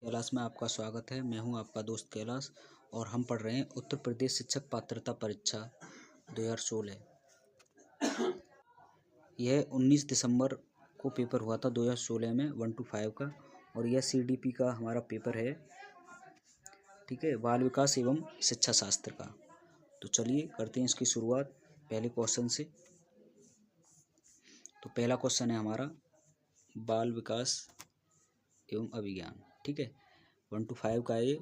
कैलाश में आपका स्वागत है। मैं हूं आपका दोस्त कैलाश और हम पढ़ रहे हैं उत्तर प्रदेश शिक्षक पात्रता परीक्षा 2016। यह 19 दिसंबर को पेपर हुआ था 2016 में 1 to 5 का, और यह CDP का हमारा पेपर है। ठीक है, बाल विकास एवं शिक्षा शास्त्र का। तो चलिए करते हैं इसकी शुरुआत पहले क्वेश्चन से। तो पहला क्वेश्चन है हमारा बाल विकास एवं अभिज्ञान। ठीक है, 1 to 5 का ये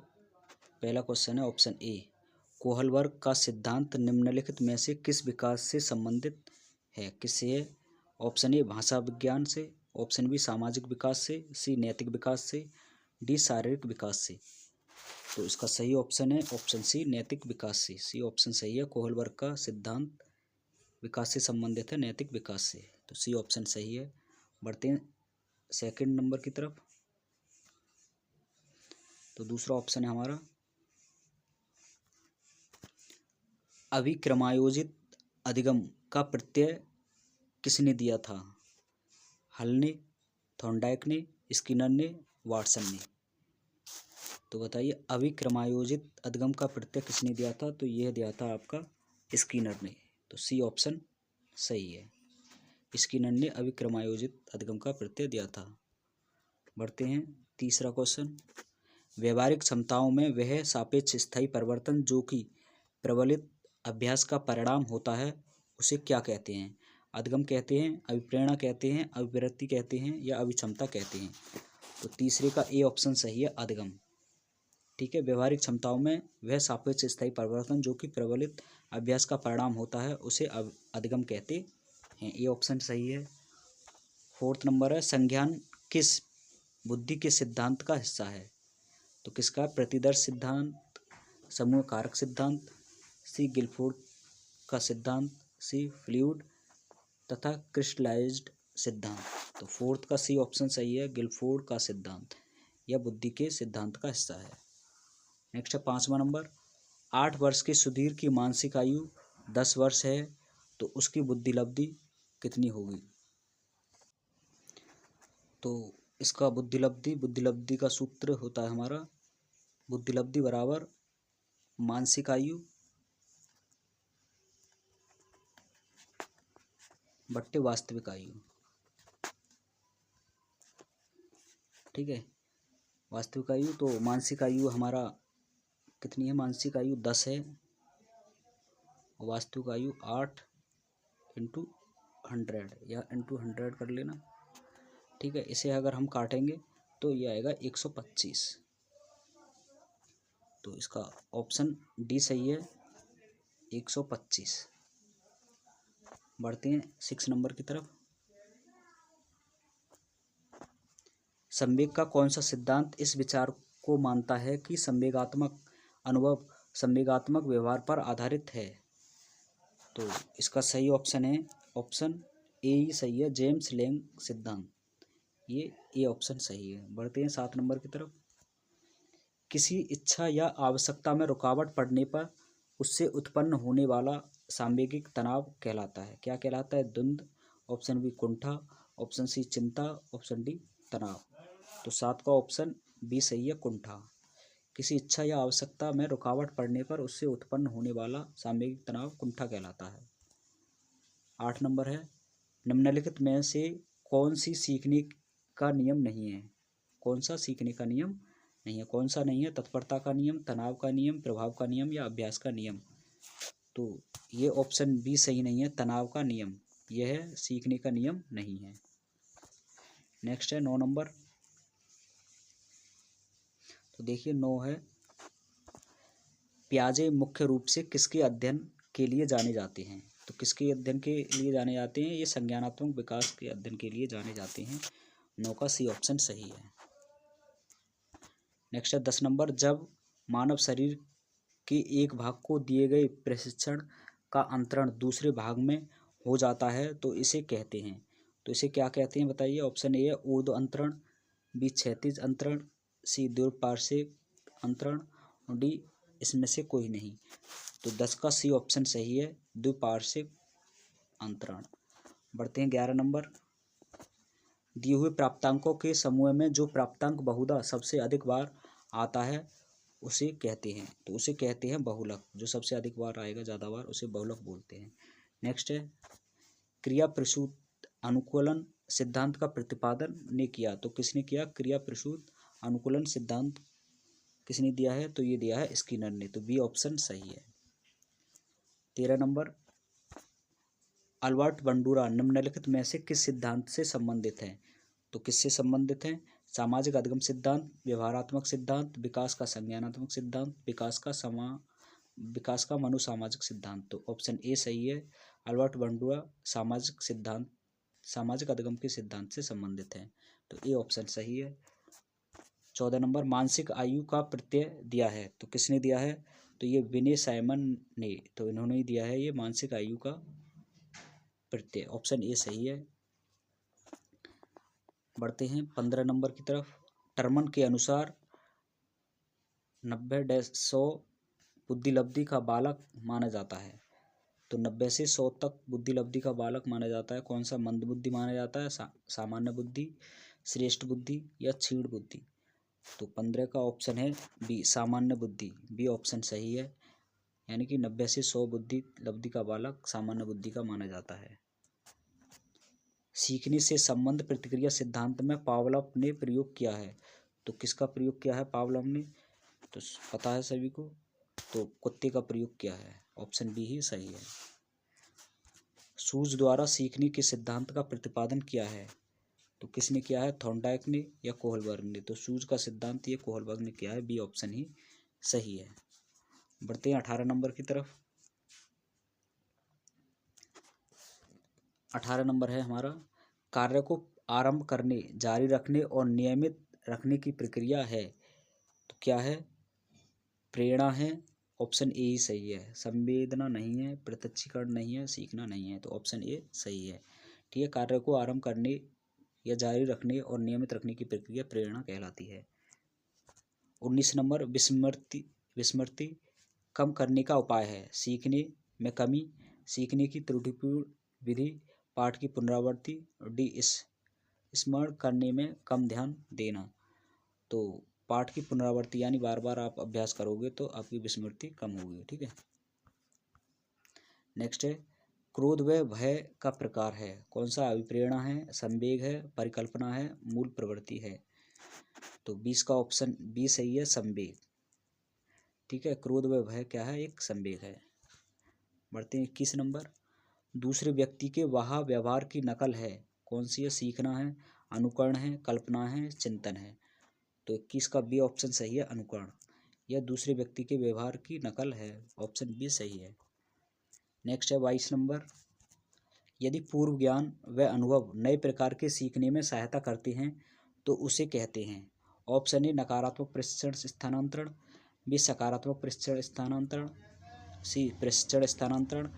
पहला क्वेश्चन है। ऑप्शन ए, कोहलबर्ग का सिद्धांत निम्नलिखित में से किस विकास से संबंधित है? किससे है? ऑप्शन ए भाषा विज्ञान से, ऑप्शन बी सामाजिक विकास से, सी नैतिक विकास से, डी शारीरिक विकास से। तो इसका सही ऑप्शन है ऑप्शन सी नैतिक विकास से। सी ऑप्शन सही है। कोहलबर्ग का सिद्धांत विकास से संबंधित है, नैतिक विकास से। तो सी ऑप्शन सही है। बढ़ते हैं सेकंड नंबर की तरफ। तो दूसरा ऑप्शन है हमारा अभिक्रमायोजित अधिगम का प्रत्यय किसने दिया था? हल ने, थॉर्नडाइक ने, स्किनर ने, वाटसन ने। तो बताइए अभिक्रमायोजित अधिगम का प्रत्यय किसने दिया था? तो यह दिया था आपका स्किनर ने। तो सी ऑप्शन सही है। स्किनर ने अभिक्रमायोजित अधिगम का प्रत्यय दिया था। बढ़ते हैं तीसरा क्वेश्चन। व्यवहारिक क्षमताओं में वह सापेक्ष स्थायी परिवर्तन जो कि प्रबलित अभ्यास का परिणाम होता है उसे क्या कहते हैं? अधिगम कहते हैं, अभिप्रेरणा कहते हैं, अभिवृत्ति कहते हैं या अभिक्षमता कहते हैं? तो तीसरे का ए ऑप्शन सही है, अधिगम। ठीक है, व्यवहारिक क्षमताओं में वह सापेक्ष स्थायी परिवर्तन जो कि प्रबलित अभ्यास का परिणाम होता है उसे अधिगम कहते हैं। ए ऑप्शन सही है। फोर्थ नंबर है, संज्ञान किस बुद्धि के सिद्धांत का हिस्सा है? तो किसका? प्रतिदर्श सिद्धांत, समूह कारक सिद्धांत, सी गिलफोर्ड का सिद्धांत, सी फ्लूइड तथा क्रिस्टलाइज्ड सिद्धांत। तो फोर्थ का सी ऑप्शन सही है, गिलफोर्ड का सिद्धांत। यह बुद्धि के सिद्धांत का हिस्सा है। नेक्स्ट है 5वां नंबर। 8 वर्ष के सुधीर की मानसिक आयु 10 वर्ष है तो उसकी बुद्धिलब्धि कितनी होगी? तो इसका बुद्धिलब्धि का सूत्र होता है हमारा बुद्धिलब्धि बराबर मानसिक आयु बट्टे वास्तविक आयु। ठीक है, वास्तविक आयु तो मानसिक आयु हमारा कितनी है? मानसिक आयु 10 है और वास्तविक आयु 8 इंटू 100 या इंटू 100 कर लेना। ठीक है, इसे अगर हम काटेंगे तो ये आएगा 125। तो इसका ऑप्शन डी सही है, 125। बढ़ते हैं 6 नंबर की तरफ। संवेग का कौन सा सिद्धांत इस विचार को मानता है कि संवेगात्मक अनुभव संवेगात्मक व्यवहार पर आधारित है? तो इसका सही ऑप्शन है ऑप्शन ए ही सही है, जेम्स लैंग सिद्धांत। ये ए ऑप्शन सही है। बढ़ते हैं 7 नंबर की तरफ। किसी इच्छा या आवश्यकता में रुकावट पड़ने पर उससे उत्पन्न होने वाला सांवेगिक तनाव कहलाता है? क्या कहलाता है? द्वंद्व, ऑप्शन बी कुंठा, ऑप्शन सी चिंता, ऑप्शन डी तनाव। तो 7 का ऑप्शन बी सही है, कुंठा। किसी इच्छा या आवश्यकता में रुकावट पड़ने पर उससे उत्पन्न होने वाला सांवेगिक तनाव कुंठा कहलाता है। 8 नंबर है, निम्नलिखित में से कौन सी सीखने का नियम नहीं है? कौन सा सीखने का नियम नहीं है? कौन सा नहीं है? तत्परता का नियम, तनाव का नियम, प्रभाव का नियम या अभ्यास का नियम। तो ये ऑप्शन बी सही नहीं है, तनाव का नियम। यह सीखने का नियम नहीं है। नेक्स्ट है 9 नंबर। तो देखिए 9 है, पियाजे मुख्य रूप से किसके अध्ययन के लिए जाने जाते हैं? तो किसके अध्ययन के लिए जाने जाते हैं? ये संज्ञानात्मक विकास के अध्ययन के लिए जाने जाते हैं। 9 का सी ऑप्शन सही है। नेक्स्ट है 10 नंबर। जब मानव शरीर के एक भाग को दिए गए प्रशिक्षण का अंतरण दूसरे भाग में हो जाता है तो इसे कहते हैं। तो इसे क्या कहते हैं बताइए? ऑप्शन ए है ऊर्ध्व अंतरण, बी क्षैतिज अंतरण, सी द्विपार्श्विक अंतरण और डी इसमें से कोई नहीं। तो 10 का सी ऑप्शन सही है, द्विपार्श्विक अंतरण। बढ़ते हैं 11 नंबर। दिए हुए प्राप्तांकों के समूह में जो प्राप्तांक बहुधा सबसे अधिक बार आता है उसे कहते हैं, तो उसे कहते हैं बहुलक। जो सबसे अधिक बार आएगा, ज़्यादा बार, उसे बहुलक बोलते हैं। नेक्स्ट है क्रिया प्रसूत अनुकूलन सिद्धांत का प्रतिपादन ने किया, तो किसने किया? क्रिया प्रसूत अनुकूलन सिद्धांत किसने दिया है? तो ये दिया है स्किनर ने, तो बी ऑप्शन सही है। 13 नंबर, अल्बर्ट बंडूरा निम्नलिखित में से किस सिद्धांत से संबंधित है? तो किससे संबंधित हैं? सामाजिक अधिगम सिद्धांत, व्यवहारात्मक सिद्धांत, विकास का संज्ञानात्मक सिद्धांत, विकास का मनोसामाजिक सिद्धांत। तो ऑप्शन ए सही है। अल्बर्ट बंडूरा सामाजिक अधिगम के सिद्धांत से संबंधित है, तो ए ऑप्शन सही है। 14 नंबर, मानसिक आयु का प्रत्यय दिया है, तो किसने दिया है? तो ये विनय साइमन ने, तो इन्होंने ही दिया है ये मानसिक आयु का प्रत्यय, ऑप्शन ए सही है। बढ़ते हैं 15 नंबर की तरफ। टर्मन के अनुसार 90-100 बुद्धिलब्धि का बालक माना जाता है, तो 90 से 100 तक बुद्धिलब्धि का बालक माना जाता है। कौन सा मंदबुद्धि माना जाता है? सामान्य बुद्धि, श्रेष्ठ बुद्धि या क्षीण बुद्धि? तो 15 का ऑप्शन है बी, सामान्य बुद्धि, बी ऑप्शन सही है। यानी कि 90 से 100 बुद्धिलब्धि का बालक सामान्य बुद्धि का माना जाता है। सीखने से संबंध प्रतिक्रिया सिद्धांत में पावलोव ने प्रयोग किया है, तो किसका प्रयोग किया है पावलोव ने? तो पता है सभी को, तो कुत्ते का प्रयोग किया है, ऑप्शन बी ही सही है। सूज द्वारा सीखने के सिद्धांत का प्रतिपादन किया है, तो किसने किया है? थॉर्नडाइक ने या कोहलबर्ग ने? तो सूज का सिद्धांत ये कोहलबर्ग ने किया है, बी ऑप्शन ही सही है। बढ़ते हैं 18 नंबर की तरफ। 18 नंबर है हमारा, कार्य को आरंभ करने, जारी रखने और नियमित रखने की प्रक्रिया है, तो क्या है? प्रेरणा है, ऑप्शन ए ही सही है। संवेदना नहीं है, प्रत्यक्षीकरण नहीं है, सीखना नहीं है, तो ऑप्शन ए सही है। ठीक है, कार्य को आरंभ करने या जारी रखने और नियमित रखने की प्रक्रिया प्रेरणा कहलाती है। 19 नंबर, विस्मृति कम करने का उपाय है। सीखने में कमी, सीखने की त्रुटिपूर्ण विधि, पाठ की पुनरावृत्ति, डी स्मरण करने में कम ध्यान देना। तो पाठ की पुनरावृत्ति यानी बार बार आप अभ्यास करोगे तो आपकी विस्मृति कम होगी। ठीक है। नेक्स्ट है, क्रोध व भय का प्रकार है। कौन सा? अभिप्रेरणा है, संवेग है, परिकल्पना है, मूल प्रवृत्ति है? तो 20 का ऑप्शन बी सही है, संवेग। ठीक है, क्रोध व भय क्या है? एक संवेग है। बढ़ते हैं 21 नंबर, दूसरे व्यक्ति के वह व्यवहार की नकल है। कौन सी है? सीखना है, अनुकरण है, कल्पना है, चिंतन है? तो 21 का बी ऑप्शन सही है, अनुकरण। यह दूसरे व्यक्ति के व्यवहार की नकल है, ऑप्शन बी सही है। नेक्स्ट है 22 नंबर, यदि पूर्व ज्ञान व अनुभव नए प्रकार के सीखने में सहायता करते हैं तो उसे कहते हैं। ऑप्शन ए नकारात्मक प्रशिक्षण स्थानांतरण, बी सकारात्मक प्रशिक्षण स्थानांतरण, सी प्रशिक्षण स्थानांतरण,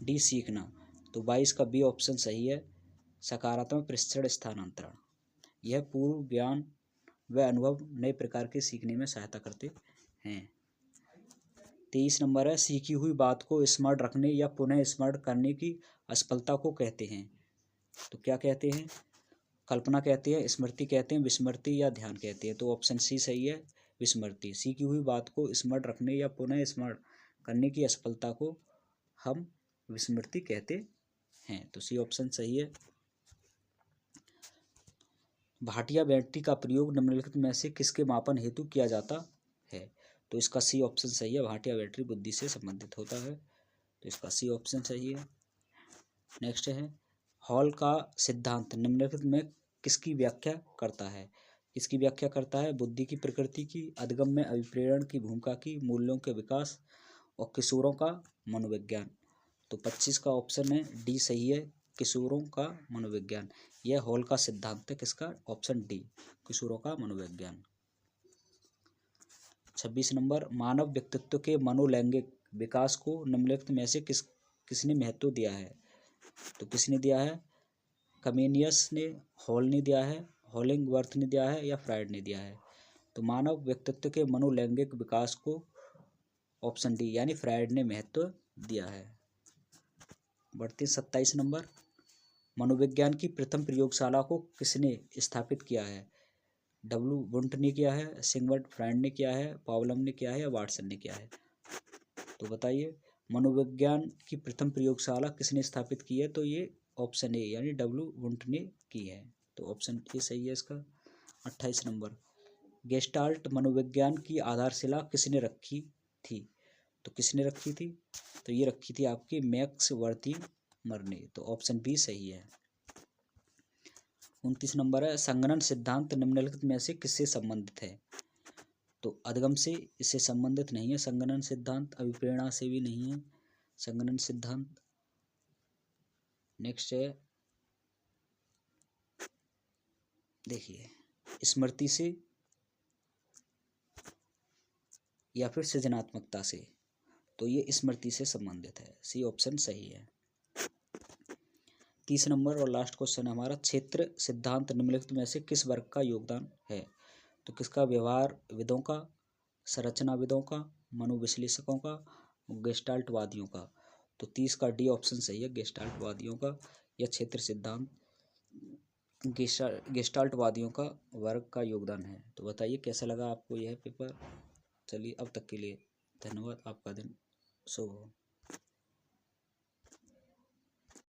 डी सीखना। तो 22 का बी ऑप्शन सही है, सकारात्मक प्रशिक्षण स्थानांतरण। यह पूर्व ज्ञान व अनुभव नए प्रकार के सीखने में सहायता करते हैं। 23 नंबर है, सीखी हुई बात को स्मरण रखने या पुनः स्मरण करने की असफलता को कहते हैं। तो क्या कहते हैं? कल्पना कहते हैं, स्मृति कहते हैं, विस्मृति या ध्यान कहते हैं? तो ऑप्शन सी सही है, विस्मृति। सीखी हुई बात को स्मरण रखने या पुनः स्मरण करने की असफलता को हम विस्मृति कहते हैं, तो सी ऑप्शन सही है। भाटिया बैटरी का प्रयोग निम्नलिखित में से किसके मापन हेतु किया जाता है? तो इसका सी ऑप्शन सही है, भाटिया बैटरी बुद्धि से संबंधित होता है, तो इसका सी ऑप्शन सही है। नेक्स्ट है, हॉल का सिद्धांत निम्नलिखित में किसकी व्याख्या करता है? किसकी व्याख्या करता है? बुद्धि की प्रकृति की, अधिगम में अभिप्रेरण की भूमिका की, मूल्यों के विकास और किशोरों का मनोविज्ञान। तो 25 का ऑप्शन है डी सही है, किशोरों का मनोविज्ञान। यह हॉल का सिद्धांत है, किसका? ऑप्शन डी, किशोरों का मनोविज्ञान। 26 नंबर, मानव व्यक्तित्व के मनोलैंगिक विकास को निम्नलिखित में से किसने महत्व दिया है? तो किसने दिया है? कमेनियस ने, हॉल ने दिया है, हॉलिंगवर्थ ने दिया है या फ्रायड ने दिया है? तो मानव व्यक्तित्व के मनोलैंगिक विकास को ऑप्शन डी यानी फ्रायड ने महत्व दिया है। बढ़ते 27 नंबर, मनोविज्ञान की प्रथम प्रयोगशाला को किसने स्थापित किया है? डब्ल्यू वुंट ने किया है, सिगमंड फ्रायड ने किया है, पावलम ने किया है या वाटसन ने किया है? तो बताइए, मनोविज्ञान की प्रथम प्रयोगशाला किसने स्थापित की है? तो ये ऑप्शन ए यानी डब्ल्यू वुंट ने की है। तो ऑप्शन ए सही है इसका। 28 नंबर, गेस्टाल्ट मनोविज्ञान की आधारशिला किसने रखी थी? तो किसने रखी थी? तो ये रखी थी आपकी मैक्स वर्थिमर ने। तो ऑप्शन बी सही है। 29 नंबर है, संगणन सिद्धांत निम्नलिखित में से किससे संबंधित है? तो अधिगम से इससे संबंधित नहीं है संगणन सिद्धांत, अभिप्रेरणा से भी नहीं है संगणन सिद्धांत। नेक्स्ट है, देखिए, स्मृति से या फिर सृजनात्मकता से? तो ये स्मृति से संबंधित है, सी ऑप्शन सही है। 30 नंबर और लास्ट क्वेश्चन है हमारा, क्षेत्र सिद्धांत निम्नलिखित में से किस वर्ग का योगदान है? तो किसका? व्यवहार विदों का, संरचनाविदों का, मनोविश्लेषकों का, गेस्टाल्टवादियों का। तो 30 का डी ऑप्शन सही है, गेस्टाल्टवादियों का। या क्षेत्र सिद्धांत गेस्टाल्टवादियों का वर्ग का योगदान है। तो बताइए कैसा लगा आपको यह पेपर। चलिए अब तक के लिए धन्यवाद, आपका दिन शुभ हो।